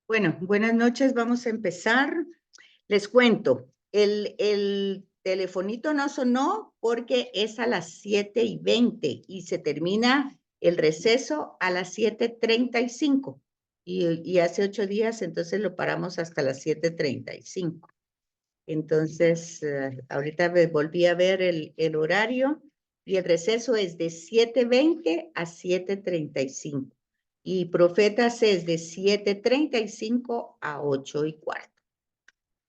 Bueno, buenas noches, vamos a empezar. Les cuento, el telefonito no sonó porque es a las 7:20 y se termina el receso a las 7:35. Y hace 8 días, entonces lo paramos hasta las 7:35. Entonces, ahorita volví a ver el horario y el receso es de 7:20 a 7:35. Y Profetas es de 7:35 a 8:15.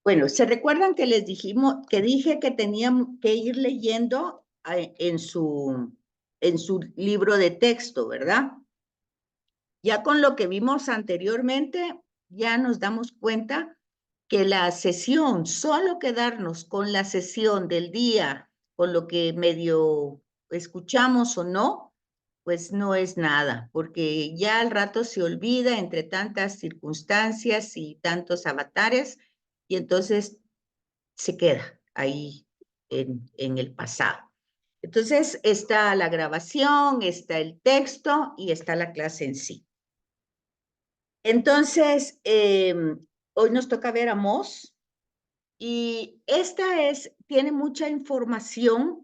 Bueno, ¿se recuerdan que les dije que tenían que ir leyendo en su libro de texto, ¿verdad? Ya con lo que vimos anteriormente, ya nos damos cuenta que la sesión, solo quedarnos con la sesión del día, con lo que medio escuchamos o no, pues no es nada, porque ya al rato se olvida entre tantas circunstancias y tantos avatares, y entonces se queda ahí en el pasado. Entonces está la grabación, está el texto y está la clase en sí. Entonces, hoy nos toca ver a Amós y tiene mucha información,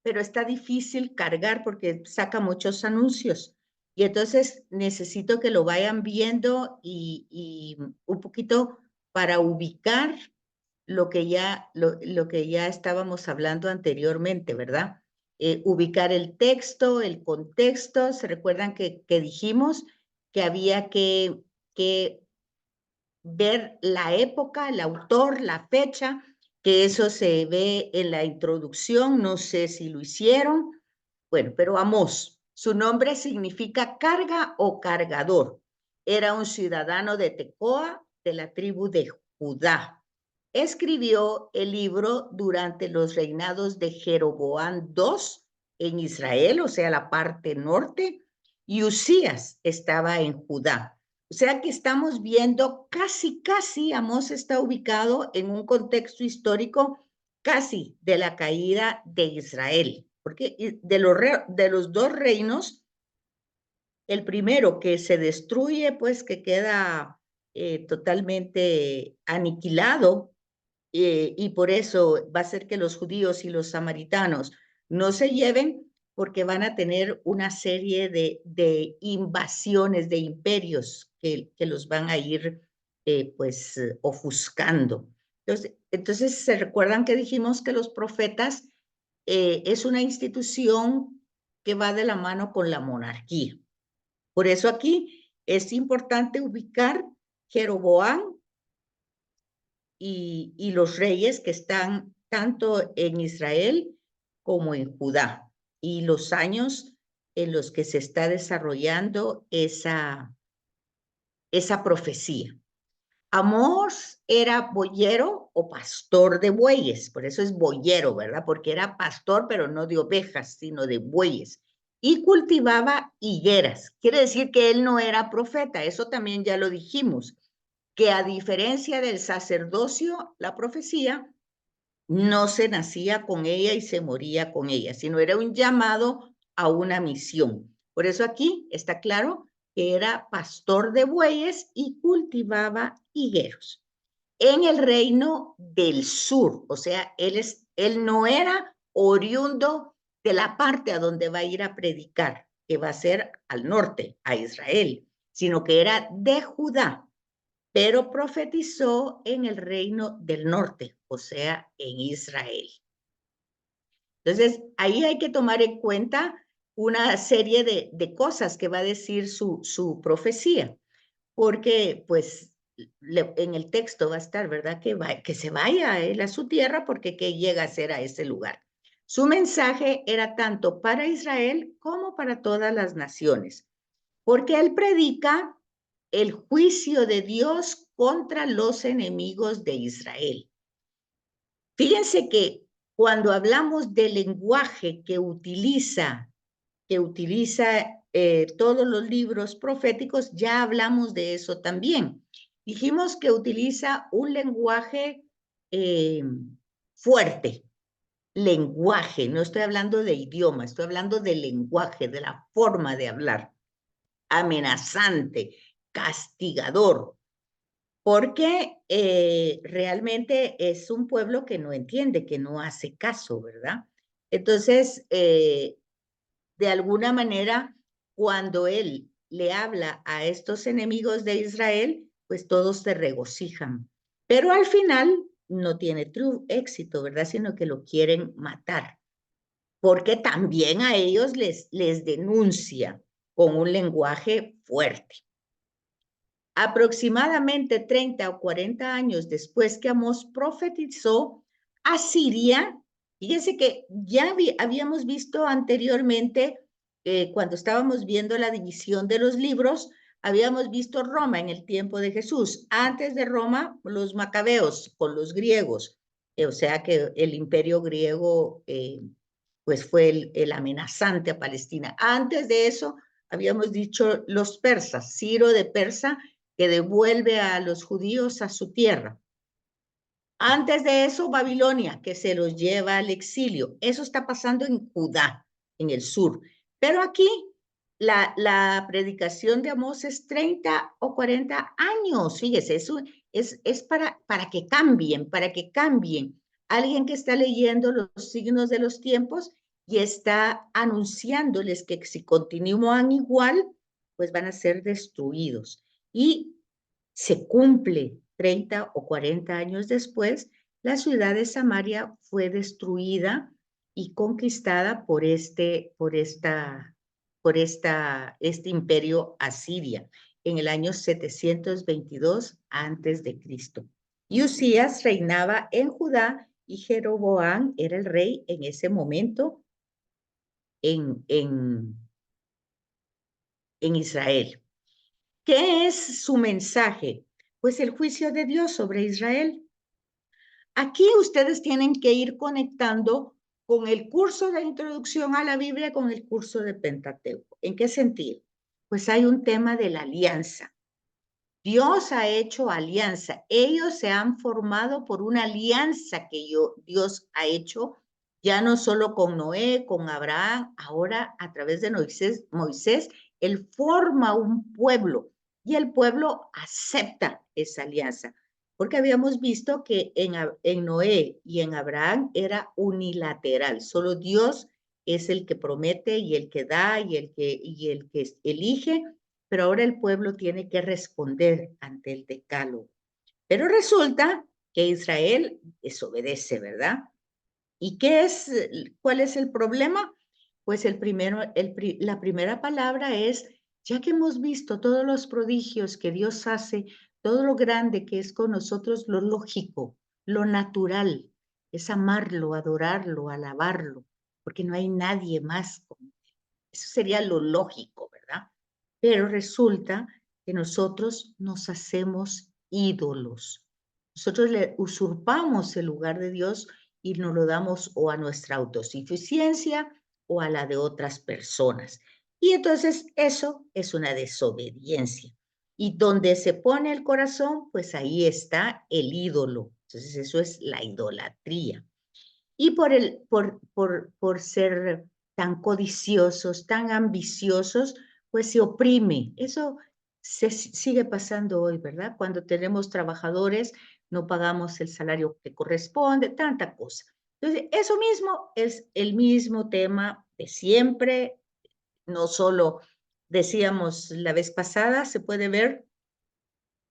pero está difícil cargar porque saca muchos anuncios. Y entonces necesito que lo vayan viendo y un poquito para ubicar lo que ya estábamos hablando anteriormente, ¿verdad? Ubicar el texto, el contexto. ¿Se recuerdan que dijimos que había que ver la época, el autor, la fecha, que eso se ve en la introducción? No sé si lo hicieron. Bueno, pero Amós, su nombre significa carga o cargador. Era un ciudadano de Tecoa, de la tribu de Judá. Escribió el libro durante los reinados de Jeroboam II en Israel, o sea, la parte norte, y Usías estaba en Judá. O sea que estamos viendo casi, Amós está ubicado en un contexto histórico casi de la caída de Israel, porque de los dos reinos, el primero que se destruye, pues que queda totalmente aniquilado, y por eso va a ser que los judíos y los samaritanos no se lleven, porque van a tener una serie de invasiones, de imperios que los van a ir pues ofuscando. Entonces, ¿se recuerdan que dijimos que los profetas es una institución que va de la mano con la monarquía? Por eso aquí es importante ubicar Jeroboam y los reyes que están tanto en Israel como en Judá, y los años en los que se está desarrollando esa profecía. Amós era boyero o pastor de bueyes, por eso es boyero, ¿verdad? Porque era pastor, pero no de ovejas, sino de bueyes. Y cultivaba higueras. Quiere decir que él no era profeta, eso también ya lo dijimos, que a diferencia del sacerdocio, la profecía no se nacía con ella y se moría con ella, sino era un llamado a una misión. Por eso aquí está claro que era pastor de bueyes y cultivaba higueros en el reino del sur. O sea, él no era oriundo de la parte a donde va a ir a predicar, que va a ser al norte, a Israel, sino que era de Judá, pero profetizó en el reino del norte, o sea, en Israel. Entonces, ahí hay que tomar en cuenta una serie de cosas que va a decir su profecía, porque pues en el texto va a estar, ¿verdad? Que se vaya él a su tierra, porque que llega a ser a ese lugar. Su mensaje era tanto para Israel como para todas las naciones, porque él predica el juicio de Dios contra los enemigos de Israel. Fíjense que cuando hablamos del lenguaje que utiliza todos los libros proféticos, ya hablamos de eso también. Dijimos que utiliza un lenguaje eh, fuerte, lenguaje, no estoy hablando de idioma, estoy hablando de lenguaje, de la forma de hablar, amenazante, castigador, porque realmente es un pueblo que no entiende, que no hace caso, ¿verdad? Entonces, de alguna manera, cuando él le habla a estos enemigos de Israel, pues todos se regocijan. Pero al final no tiene éxito, ¿verdad? Sino que lo quieren matar, porque también a ellos les denuncia con un lenguaje fuerte. Aproximadamente 30 o 40 años después que Amós profetizó, Asiria, fíjense que ya habíamos visto anteriormente, cuando estábamos viendo la división de los libros, habíamos visto Roma en el tiempo de Jesús. Antes de Roma, los macabeos con los griegos, o sea que el imperio griego pues fue el amenazante a Palestina. Antes de eso, habíamos dicho los persas, Ciro de Persa, que devuelve a los judíos a su tierra. Antes de eso, Babilonia, que se los lleva al exilio. Eso está pasando en Judá, en el sur. Pero aquí la predicación de Amós es 30 o 40 años. Fíjese, eso es para que cambien, para que cambien. Alguien que está leyendo los signos de los tiempos y está anunciándoles que si continúan igual, pues van a ser destruidos. Y se cumple 30 o 40 años después, la ciudad de Samaria fue destruida y conquistada por este imperio asiria en el año 722 antes de Cristo. Y Usías reinaba en Judá y Jeroboam era el rey en ese momento en Israel. ¿Qué es su mensaje? Pues el juicio de Dios sobre Israel. Aquí ustedes tienen que ir conectando con el curso de introducción a la Biblia con el curso de Pentateuco. ¿En qué sentido? Pues hay un tema de la alianza. Dios ha hecho alianza. Ellos se han formado por una alianza que Dios ha hecho, ya no solo con Noé, con Abraham, ahora a través de Moisés, él forma un pueblo y el pueblo acepta esa alianza. Porque habíamos visto que en Noé y en Abraham era unilateral, solo Dios es el que promete y el que da y el que elige, pero ahora el pueblo tiene que responder ante el decálogo. Pero resulta que Israel desobedece, ¿verdad? ¿Y cuál es el problema? Pues la primera palabra es, ya que hemos visto todos los prodigios que Dios hace, todo lo grande que es con nosotros, lo lógico, lo natural, es amarlo, adorarlo, alabarlo, porque no hay nadie más como él. Eso sería lo lógico, ¿verdad? Pero resulta que nosotros nos hacemos ídolos. Nosotros le usurpamos el lugar de Dios y nos lo damos o a nuestra autosuficiencia o a la de otras personas. Y entonces eso es una desobediencia. Y donde se pone el corazón, pues ahí está el ídolo. Entonces eso es la idolatría. Y por ser tan codiciosos, tan ambiciosos, pues se oprime. Eso sigue pasando hoy, ¿verdad? Cuando tenemos trabajadores, no pagamos el salario que corresponde, tanta cosa. Entonces, eso mismo es el mismo tema de siempre, no solo decíamos la vez pasada, se puede ver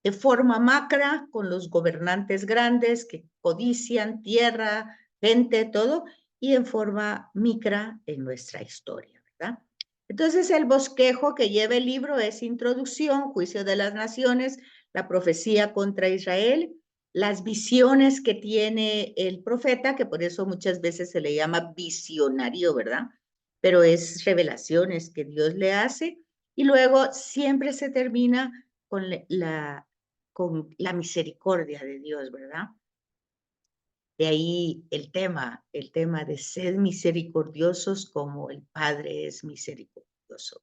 de forma macra con los gobernantes grandes que codician tierra, gente, todo, y en forma micra en nuestra historia, ¿verdad? Entonces, el bosquejo que lleva el libro es Introducción, Juicio de las Naciones, la profecía contra Israel, las visiones que tiene el profeta, que por eso muchas veces se le llama visionario, ¿verdad? Pero es revelaciones que Dios le hace, y luego siempre se termina con la misericordia de Dios, ¿verdad? De ahí el tema de ser misericordiosos como el Padre es misericordioso.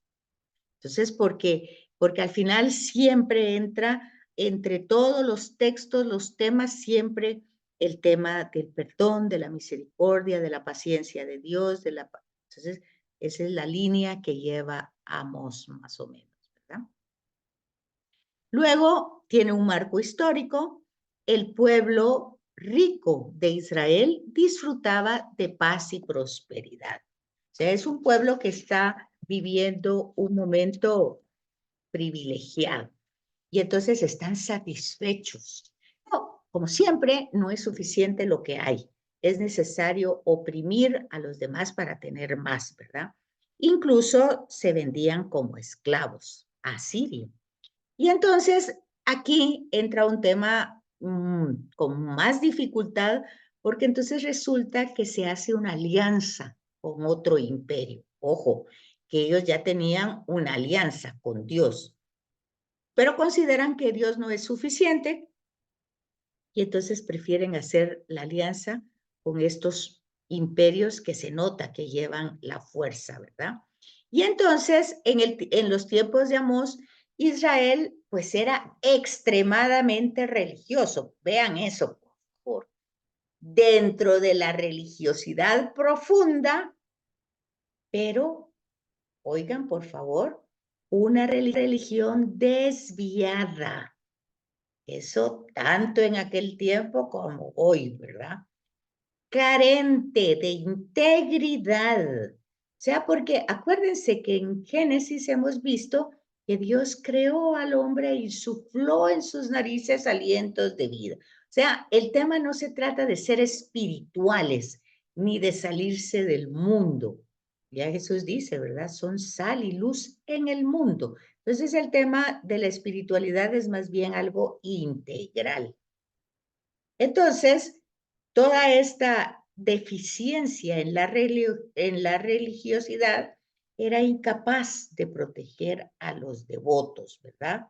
Entonces, porque al final siempre entra entre todos los textos, los temas, siempre el tema del perdón, de la misericordia, de la paciencia de Dios, entonces esa es la línea que lleva Amós más o menos, ¿verdad? Luego tiene un marco histórico. El pueblo rico de Israel disfrutaba de paz y prosperidad. O sea, es un pueblo que está viviendo un momento privilegiado y entonces están satisfechos. No, como siempre, no es suficiente lo que hay. Es necesario oprimir a los demás para tener más, ¿verdad? Incluso se vendían como esclavos a Siria. Y entonces aquí entra un tema con más dificultad, porque entonces resulta que se hace una alianza con otro imperio. Ojo, que ellos ya tenían una alianza con Dios, pero consideran que Dios no es suficiente y entonces prefieren hacer la alianza con estos imperios que se nota que llevan la fuerza, ¿verdad? Y entonces, en los tiempos de Amós, Israel pues era extremadamente religioso. Vean eso, por favor. Dentro de la religiosidad profunda, pero, oigan, por favor, una religión desviada. Eso tanto en aquel tiempo como hoy, ¿verdad? Carente de integridad. O sea, porque acuérdense que en Génesis hemos visto que Dios creó al hombre y sufló en sus narices alientos de vida. O sea, el tema no se trata de ser espirituales ni de salirse del mundo. Ya Jesús dice, ¿verdad? Son sal y luz en el mundo. Entonces el tema de la espiritualidad es más bien algo integral. Entonces, toda esta deficiencia en la religiosidad era incapaz de proteger a los devotos, ¿verdad?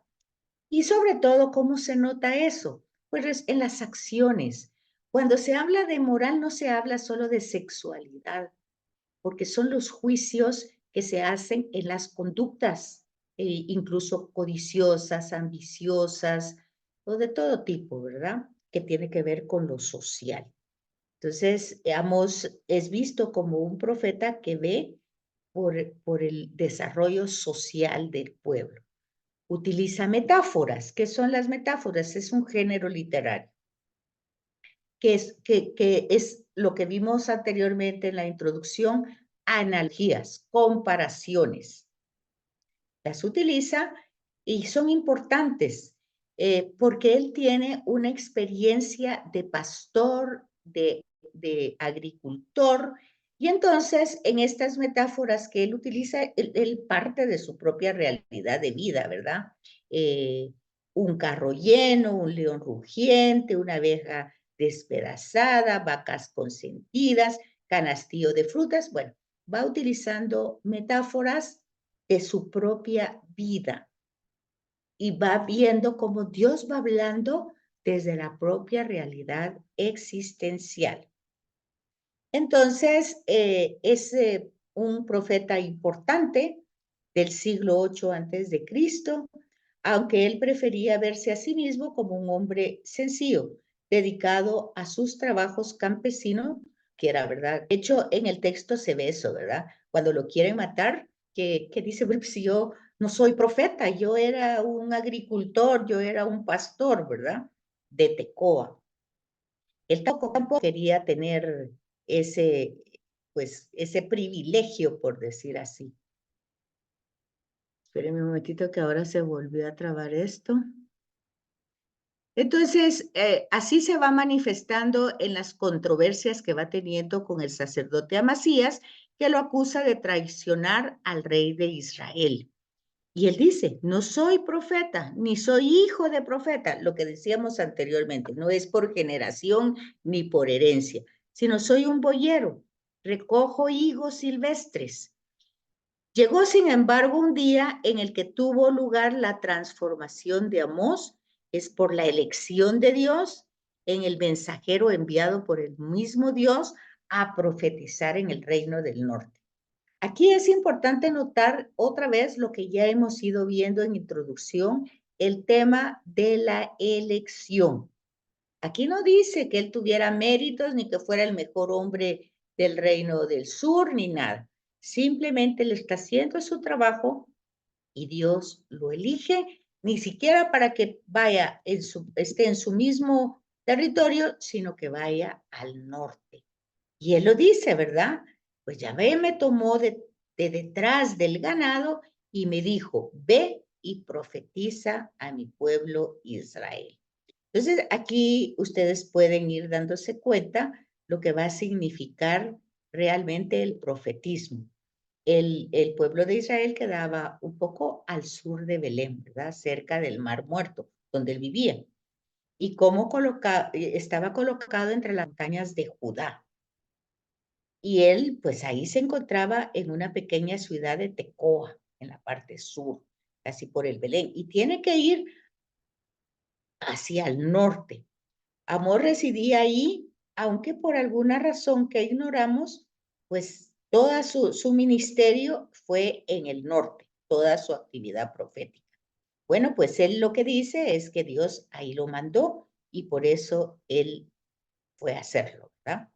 Y sobre todo, ¿cómo se nota eso? Pues en las acciones. Cuando se habla de moral no se habla solo de sexualidad, porque son los juicios que se hacen en las conductas, incluso codiciosas, ambiciosas, o de todo tipo, ¿verdad? Que tiene que ver con lo social. Entonces, Amos es visto como un profeta que ve por el desarrollo social del pueblo. Utiliza metáforas. ¿Qué son las metáforas? Es un género literario, que es lo que vimos anteriormente en la introducción, analogías, comparaciones. Las utiliza y son importantes porque él tiene una experiencia de pastor, de agricultor, y entonces en estas metáforas que él utiliza, él parte de su propia realidad de vida, ¿verdad? Un carro lleno, un león rugiente, una abeja despedazada, vacas consentidas, canastillo de frutas. Bueno, va utilizando metáforas de su propia vida y va viendo cómo Dios va hablando desde la propia realidad existencial. Entonces, es un profeta importante del siglo VIII antes de Cristo, aunque él prefería verse a sí mismo como un hombre sencillo, dedicado a sus trabajos campesinos, que era verdad. De hecho, en el texto se ve eso, ¿verdad? Cuando lo quieren matar, que dice, bueno, pues si yo no soy profeta, yo era un agricultor, yo era un pastor, ¿verdad? De Tecoa. El tampoco quería tener ese, pues, ese privilegio, por decir así. Espérenme un momentito que ahora se volvió a trabar esto. Entonces, así se va manifestando en las controversias que va teniendo con el sacerdote Amasías, que lo acusa de traicionar al rey de Israel. Y él dice, no soy profeta, ni soy hijo de profeta, lo que decíamos anteriormente, no es por generación ni por herencia, sino soy un boyero, recojo higos silvestres. Llegó, sin embargo, un día en el que tuvo lugar la transformación de Amós, es por la elección de Dios en el mensajero enviado por el mismo Dios a profetizar en el reino del norte. Aquí es importante notar otra vez lo que ya hemos ido viendo en introducción, el tema de la elección. Aquí no dice que él tuviera méritos ni que fuera el mejor hombre del reino del sur ni nada. Simplemente le está haciendo su trabajo y Dios lo elige ni siquiera para que vaya esté en su mismo territorio, sino que vaya al norte. Y él lo dice, ¿verdad? Pues Yahvé me tomó de detrás del ganado y me dijo, ve y profetiza a mi pueblo Israel. Entonces, aquí ustedes pueden ir dándose cuenta lo que va a significar realmente el profetismo. El pueblo de Israel quedaba un poco al sur de Belén, ¿verdad? Cerca del Mar Muerto, donde él vivía. Y cómo estaba colocado entre las montañas de Judá. Y él, pues ahí se encontraba en una pequeña ciudad de Tecoa, en la parte sur, casi por el Belén. Y tiene que ir hacia el norte. Amor residía ahí, aunque por alguna razón que ignoramos, pues toda su ministerio fue en el norte, toda su actividad profética. Bueno, pues él lo que dice es que Dios ahí lo mandó y por eso él fue a hacerlo, ¿verdad?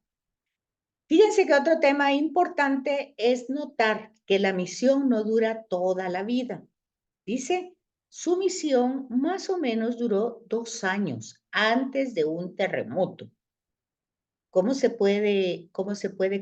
Fíjense que otro tema importante es notar que la misión no dura toda la vida. Dice, su misión más o menos duró 2 años antes de un terremoto. Cómo se puede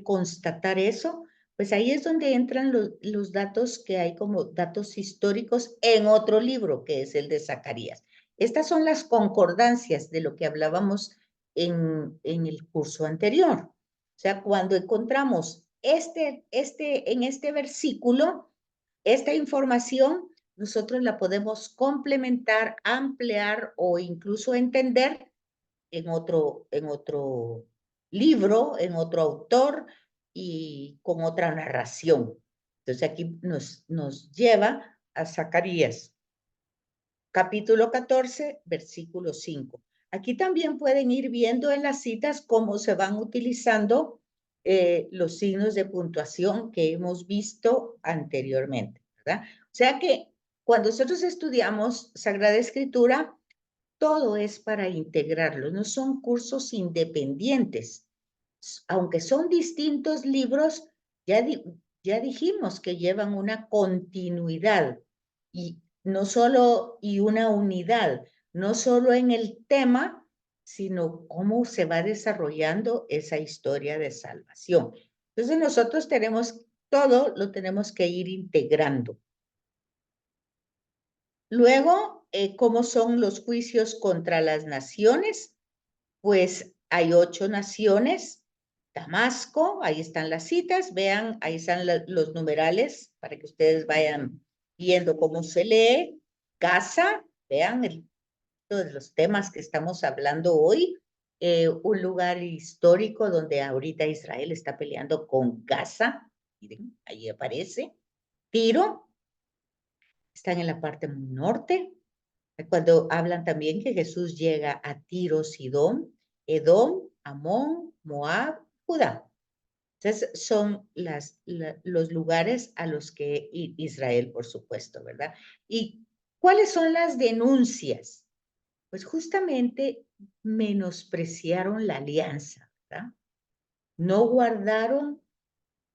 constatar eso? Pues ahí es donde entran los datos que hay como datos históricos en otro libro, que es el de Zacarías. Estas son las concordancias de lo que hablábamos en el curso anterior. O sea, cuando encontramos en este versículo, esta información, nosotros la podemos complementar, ampliar o incluso entender en otro libro, en otro autor y con otra narración. Entonces aquí nos lleva a Zacarías, capítulo 14, versículo 5. Aquí también pueden ir viendo en las citas cómo se van utilizando los signos de puntuación que hemos visto anteriormente, ¿verdad? O sea que cuando nosotros estudiamos Sagrada Escritura, todo es para integrarlos, no son cursos independientes. Aunque son distintos libros, ya dijimos que llevan una continuidad y no solo y una unidad, no solo en el tema, sino cómo se va desarrollando esa historia de salvación. Entonces nosotros todo lo tenemos que ir integrando. Luego, ¿cómo son los juicios contra las naciones? Pues hay 8 naciones. Damasco, ahí están las citas, vean, ahí están los numerales para que ustedes vayan viendo cómo se lee. Gaza, vean todos los temas que estamos hablando hoy. Un lugar histórico donde ahorita Israel está peleando con Gaza. Miren, ahí aparece. Tiro, están en la parte norte. Cuando hablan también que Jesús llega a Tiro, Sidón, Edom, Amón, Moab, Judá. Entonces son los lugares a los que Israel, por supuesto, ¿verdad? ¿Y cuáles son las denuncias? Pues justamente menospreciaron la alianza, ¿verdad? No guardaron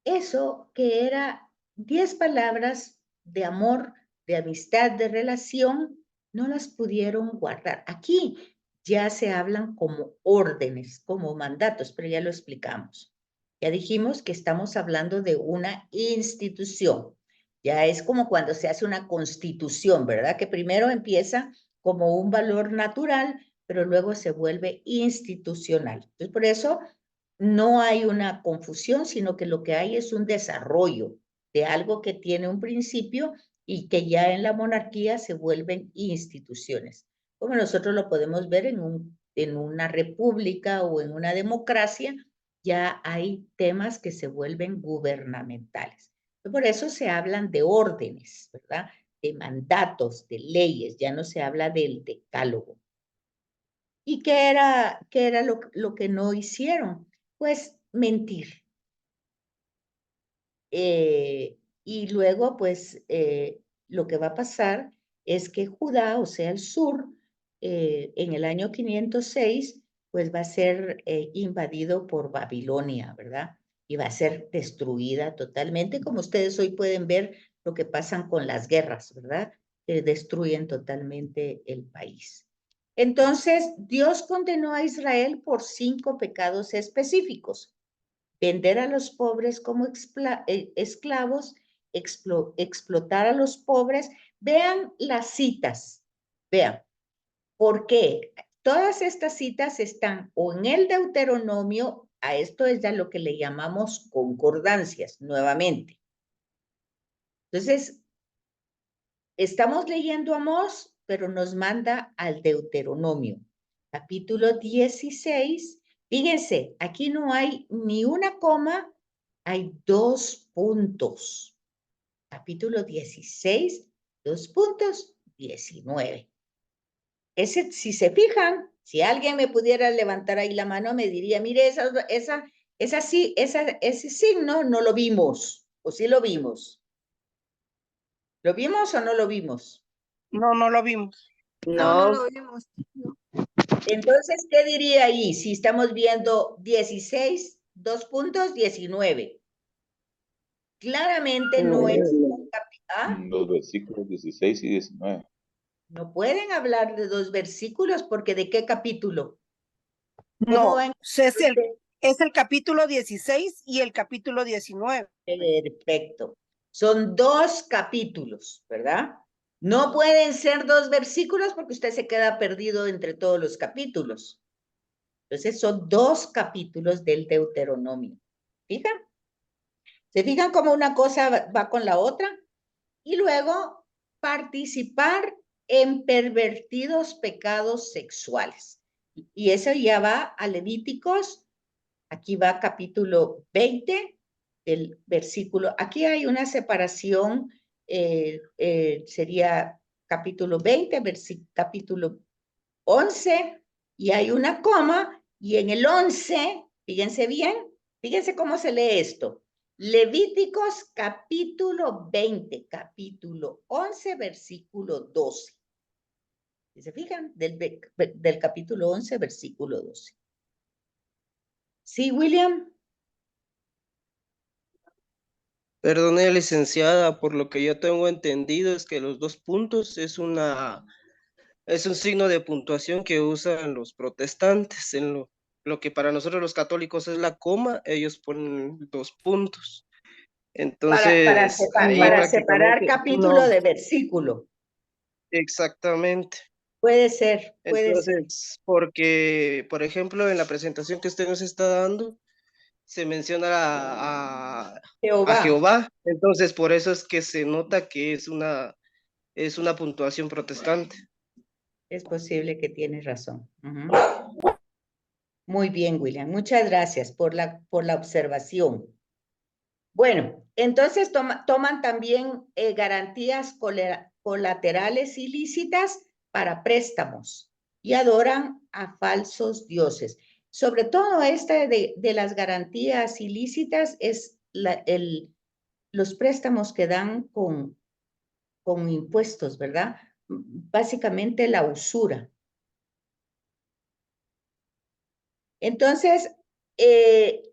eso que era 10 palabras de amor, de amistad, de relación, no las pudieron guardar. Aquí ya se hablan como órdenes, como mandatos, pero ya lo explicamos. Ya dijimos que estamos hablando de una institución. Ya es como cuando se hace una constitución, ¿verdad? Que primero empieza como un valor natural, pero luego se vuelve institucional. Entonces, por eso no hay una confusión, sino que lo que hay es un desarrollo de algo que tiene un principio y que ya en la monarquía se vuelven instituciones. Como nosotros lo podemos ver en una república o en una democracia, ya hay temas que se vuelven gubernamentales. Por eso se hablan de órdenes, ¿verdad? De mandatos, de leyes, ya no se habla del decálogo. ¿Y qué era lo que no hicieron? Pues mentir. Y luego, pues, lo que va a pasar es que Judá, o sea, el sur, en el año 506, pues va a ser invadido por Babilonia, ¿verdad? Y va a ser destruida totalmente, como ustedes hoy pueden ver lo que pasan con las guerras, ¿verdad? que destruyen totalmente el país. Entonces, Dios condenó a Israel por 5 pecados específicos: vender a los pobres como esclavos, explotar a los pobres. Vean las citas, vean, ¿por qué? Todas estas citas están o en el Deuteronomio, a esto es ya lo que le llamamos concordancias, nuevamente. Entonces, estamos leyendo Amós, pero nos manda al Deuteronomio, capítulo 16. Fíjense, aquí no hay ni una coma, hay 2 puntos. Capítulo 16, 2 puntos, 19. Ese, si se fijan, si alguien me pudiera levantar ahí la mano, me diría, mire, ese signo no lo vimos, o sí lo vimos. ¿Lo vimos o no lo vimos? No, no lo vimos. No, no lo vimos. No. Entonces, ¿qué diría ahí? Si estamos viendo 16, 2 puntos, 19. Claramente no es un capítulo. Los versículos 16 y 19. No pueden hablar de 2 versículos porque ¿de qué capítulo? ¿Cómo No, ven? es el capítulo 16 y el capítulo 19. Perfecto. Son 2 capítulos, ¿verdad? No pueden ser 2 versículos porque usted se queda perdido entre todos los capítulos. Entonces son 2 capítulos del Deuteronomio. ¿Fijan? ¿Se fijan cómo una cosa va con la otra? Y luego, participar en pervertidos pecados sexuales. Y eso ya va a Levíticos. Aquí va capítulo 20, el versículo. Aquí hay una separación, sería capítulo 20, capítulo 11, y hay una coma, y en el 11, fíjense bien, fíjense cómo se lee esto. Levíticos capítulo 20, capítulo 11, versículo 12. ¿Se fijan? Del capítulo 11, versículo 12. ¿Sí, William? Perdone, licenciada, por lo que yo tengo entendido es que los 2 puntos es un signo de puntuación que usan los protestantes. En lo que para nosotros los católicos es la coma, ellos ponen 2 puntos. Entonces, ahí Para separar prácticamente capítulo no, de versículo. exactamente. Puede ser, puede ser. Entonces, porque, por ejemplo, en la presentación que usted nos está dando, se menciona a Jehová. Jehová. Entonces, por eso es que se nota que es una puntuación protestante. Es posible que tienes razón. Muy bien, William. Muchas gracias por la observación. Bueno, entonces toman también garantías colaterales ilícitas para préstamos y adoran a falsos dioses. Sobre todo esta de las garantías ilícitas es los préstamos que dan con impuestos, ¿verdad? Básicamente la usura. Entonces,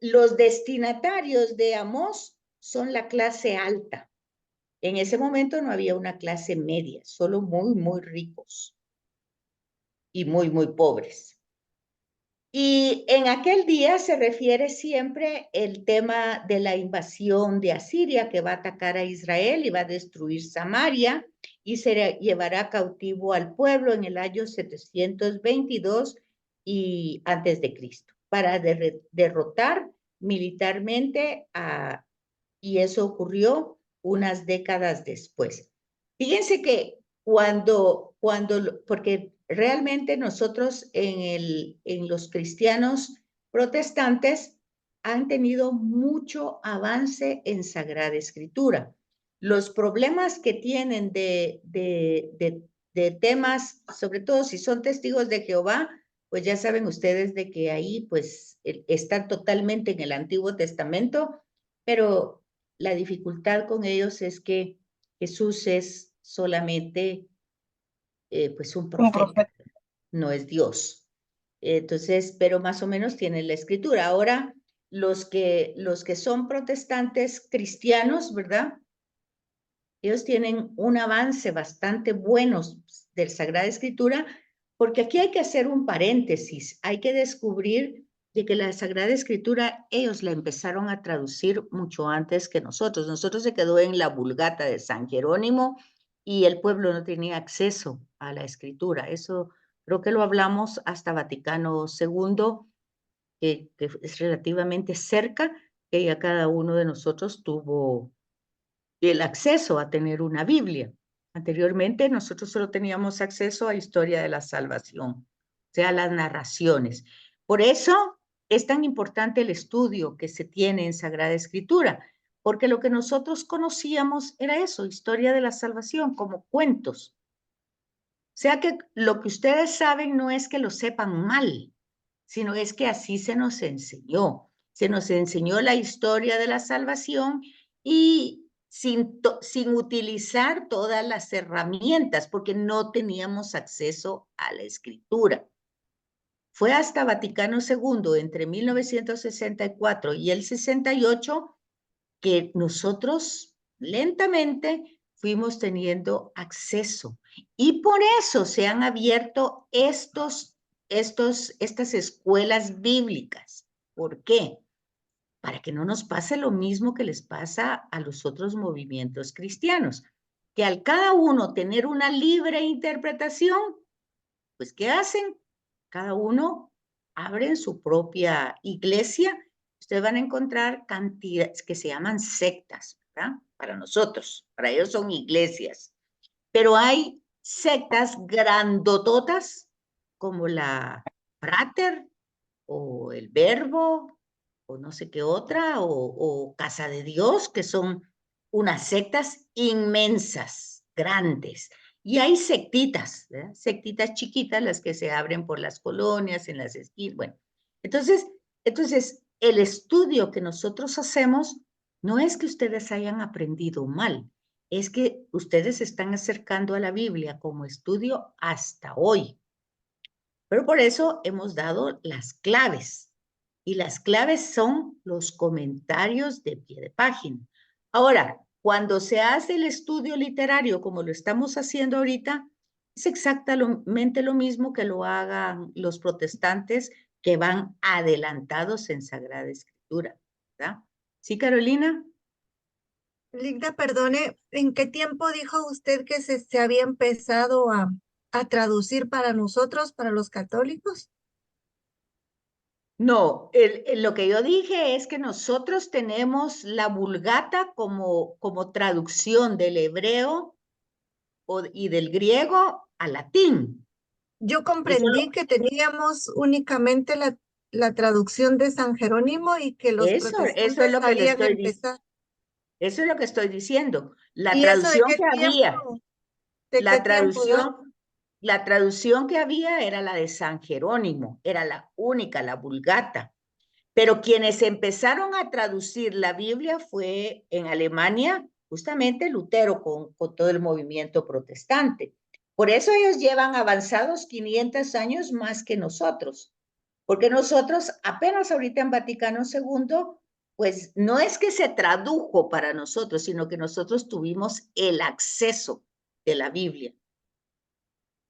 los destinatarios de Amós son la clase alta. En ese momento no había una clase media, solo muy, muy ricos y muy, muy pobres. Y en aquel día se refiere siempre el tema de la invasión de Asiria, que va a atacar a Israel y va a destruir Samaria y se llevará cautivo al pueblo en el año 722 y antes de Cristo, para derrotar militarmente y eso ocurrió unas décadas después. Fíjense que porque realmente nosotros en los cristianos protestantes han tenido mucho avance en Sagrada Escritura. Los problemas que tienen de temas, sobre todo si son testigos de Jehová, pues ya saben ustedes de que ahí pues están totalmente en el Antiguo Testamento, pero la dificultad con ellos es que Jesús es solamente pues un profeta, no es Dios. Entonces, pero más o menos tienen la escritura. Ahora, los que son protestantes cristianos, ¿verdad? Ellos tienen un avance bastante bueno del Sagrada Escritura, porque aquí hay que hacer un paréntesis, hay que descubrir de que la Sagrada Escritura ellos la empezaron a traducir mucho antes que nosotros. Nosotros se quedó en la Vulgata de San Jerónimo y el pueblo no tenía acceso a la Escritura. Eso creo que lo hablamos hasta Vaticano II, que es relativamente cerca, que ya cada uno de nosotros tuvo el acceso a tener una Biblia. Anteriormente nosotros solo teníamos acceso a historia de la salvación, o sea, las narraciones. Por eso es tan importante el estudio que se tiene en Sagrada Escritura, porque lo que nosotros conocíamos era eso, historia de la salvación, como cuentos. O sea que lo que ustedes saben no es que lo sepan mal, sino es que así se nos enseñó. Se nos enseñó la historia de la salvación y sin utilizar todas las herramientas, porque no teníamos acceso a la escritura. Fue hasta Vaticano II, entre 1964 y el 68, que nosotros lentamente fuimos teniendo acceso. Y por eso se han abierto estas escuelas bíblicas. ¿Por qué? Para que no nos pase lo mismo que les pasa a los otros movimientos cristianos, que al cada uno tener una libre interpretación, pues ¿qué hacen? Cada uno abre en su propia iglesia. Ustedes van a encontrar cantidades que se llaman sectas, ¿verdad? Para nosotros, para ellos son iglesias. Pero hay sectas grandototas como la Frater o el Verbo o no sé qué otra, o Casa de Dios, que son unas sectas inmensas, grandes. Y hay sectitas, ¿verdad? Sectitas chiquitas, las que se abren por las colonias, en las esquinas. Bueno, entonces, el estudio que nosotros hacemos no es que ustedes hayan aprendido mal, es que ustedes se están acercando a la Biblia como estudio hasta hoy. Pero por eso hemos dado las claves. Y las claves son los comentarios de pie de página. Ahora, cuando se hace el estudio literario como lo estamos haciendo ahorita, es exactamente lo mismo que lo hagan los protestantes que van adelantados en Sagrada Escritura, ¿verdad? ¿Sí, Carolina? Ligda, perdone, ¿en qué tiempo dijo usted que se había empezado a traducir para nosotros, para los católicos? No, lo que yo dije es que nosotros tenemos la Vulgata como traducción del hebreo y del griego al latín. Yo Eso, comprendí que teníamos únicamente la traducción de San Jerónimo y que los eso es protestantes lo que le habían estoy empezado. eso es lo que estoy diciendo. La ¿Y eso de traducción qué que había, tiempo? ¿De qué la tiempo data? traducción, la traducción que había era la de San Jerónimo, era la única, la Vulgata. Pero quienes empezaron a traducir la Biblia fue en Alemania, justamente Lutero con todo el movimiento protestante. Por eso ellos llevan avanzados 500 años más que nosotros, porque nosotros apenas ahorita en Vaticano II, pues no es que se tradujo para nosotros, sino que nosotros tuvimos el acceso de la Biblia.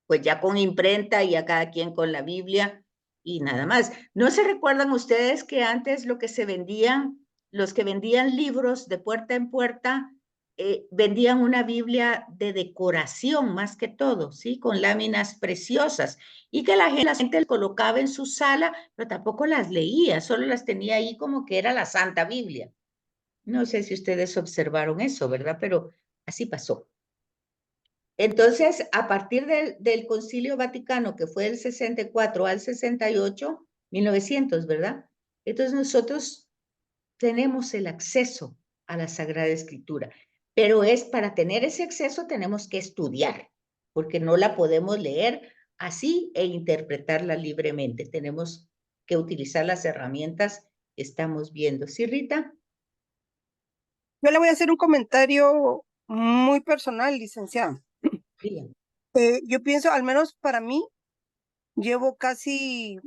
Pues ya con imprenta y a cada quien con la Biblia y nada más. ¿No se recuerdan ustedes que antes lo que se vendían, los que vendían libros de puerta en puerta, vendían una Biblia de decoración más que todo, ¿sí? Con láminas preciosas y que la gente colocaba en su sala, pero tampoco las leía, solo las tenía ahí como que era la Santa Biblia. No sé si ustedes observaron eso, ¿verdad? Pero así pasó. Entonces, a partir del Concilio Vaticano, que fue del 64 al 68, 1900, ¿verdad? Entonces nosotros tenemos el acceso a la Sagrada Escritura, pero es para tener ese acceso tenemos que estudiar, porque no la podemos leer así e interpretarla libremente. Tenemos que utilizar las herramientas que estamos viendo. ¿Sí, Rita? Yo le voy a hacer un comentario muy personal, licenciado. Bien. Yo pienso, al menos para mí, llevo casi,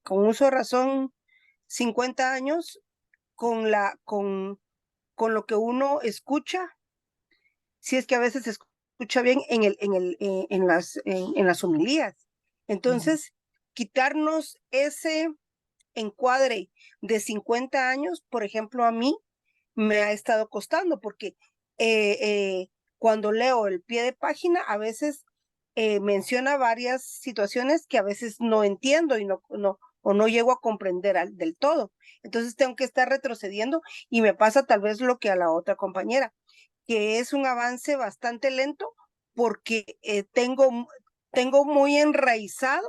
con uso de razón, 50 años con lo que uno escucha si es que a veces se escucha bien en las homilías. Entonces, quitarnos ese encuadre de 50 años, por ejemplo, a mí me ha estado costando porque cuando leo el pie de página, a veces menciona varias situaciones que a veces no entiendo y no llego a comprender del todo. Entonces tengo que estar retrocediendo y me pasa tal vez lo que a la otra compañera, que es un avance bastante lento porque tengo muy enraizado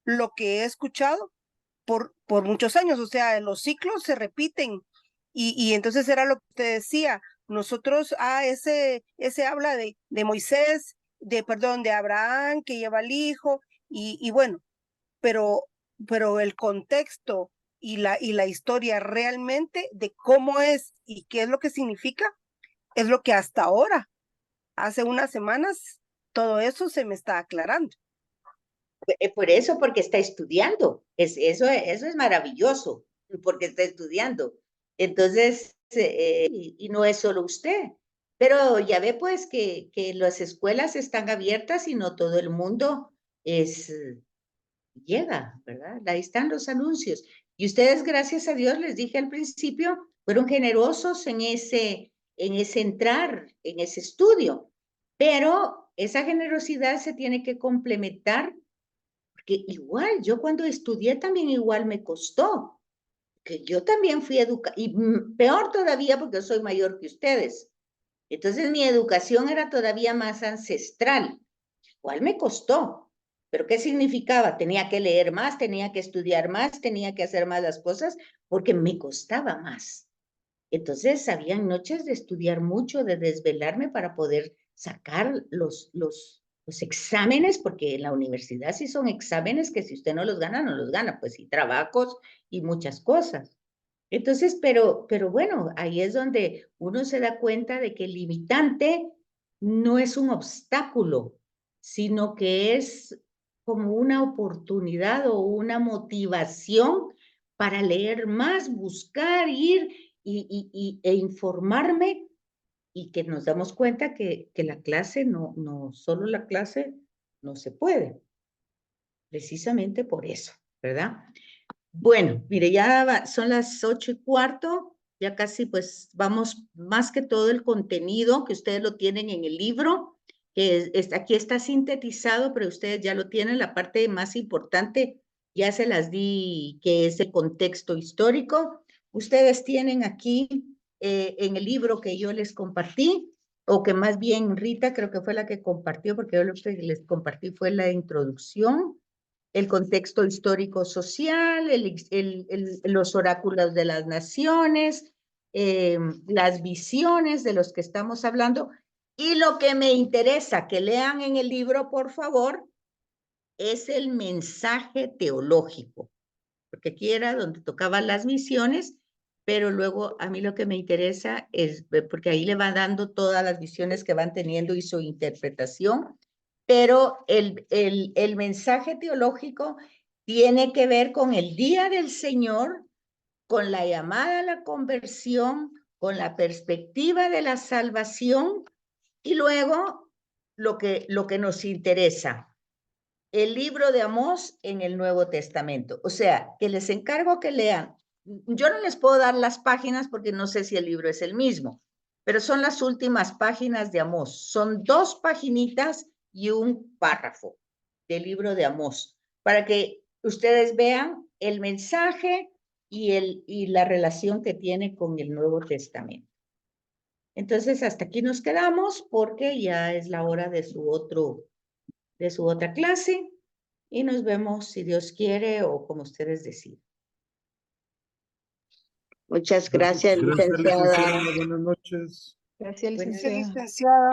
lo que he escuchado por muchos años, o sea, los ciclos se repiten y entonces era lo que usted decía, nosotros, ese habla de Moisés, de Abraham que lleva al hijo y bueno, pero el contexto y la historia realmente de cómo es y qué es lo que significa, es lo que hasta ahora, hace unas semanas, todo eso se me está aclarando. Por eso, porque está estudiando. Eso es maravilloso, porque está estudiando. Entonces, y no es solo usted. Pero ya ve pues que las escuelas están abiertas y no todo el mundo llega, ¿verdad? Ahí están los anuncios. Y ustedes, gracias a Dios, les dije al principio, fueron generosos en ese entrar, en ese estudio. Pero esa generosidad se tiene que complementar, porque igual, yo cuando estudié también igual me costó, que yo también fui educada, y peor todavía porque yo soy mayor que ustedes. Entonces mi educación era todavía más ancestral. Igual me costó. ¿Pero qué significaba? Tenía que leer más, tenía que estudiar más, tenía que hacer más las cosas porque me costaba más. Entonces, habían noches de estudiar mucho, de desvelarme para poder sacar los exámenes, porque en la universidad sí son exámenes que si usted no los gana, no los gana, pues y trabajos y muchas cosas. Entonces, pero bueno, ahí es donde uno se da cuenta de que el limitante no es un obstáculo, sino que es como una oportunidad o una motivación para leer más, buscar, ir e informarme, y que nos damos cuenta que la clase no solo la clase no se puede, precisamente por eso, ¿verdad? Bueno, mire, ya son las 8:15, ya casi pues vamos más que todo el contenido que ustedes lo tienen en el libro, que aquí está sintetizado, pero ustedes ya lo tienen, la parte más importante ya se las di, que es el contexto histórico. Ustedes tienen aquí en el libro que yo les compartí, o que más bien Rita creo que fue la que compartió, porque yo lo que les compartí fue la introducción, el contexto histórico-social, los oráculos de las naciones, las visiones de los que estamos hablando. Y lo que me interesa que lean en el libro, por favor, es el mensaje teológico, porque aquí era donde tocaban las visiones, pero luego a mí lo que me interesa es, porque ahí le va dando todas las visiones que van teniendo y su interpretación, pero el mensaje teológico tiene que ver con el día del Señor, con la llamada a la conversión, con la perspectiva de la salvación, y luego lo que nos interesa, el libro de Amós en el Nuevo Testamento. O sea, que les encargo que lean. Yo no les puedo dar las páginas porque no sé si el libro es el mismo, pero son las últimas páginas de Amós. Son 2 paginitas y un párrafo del libro de Amós, para que ustedes vean el mensaje y la relación que tiene con el Nuevo Testamento. Entonces, hasta aquí nos quedamos porque ya es la hora de su otra clase, y nos vemos si Dios quiere o como ustedes deciden. Muchas gracias, licenciada. Buenas noches. Gracias, Gracias, licenciada. licenciada.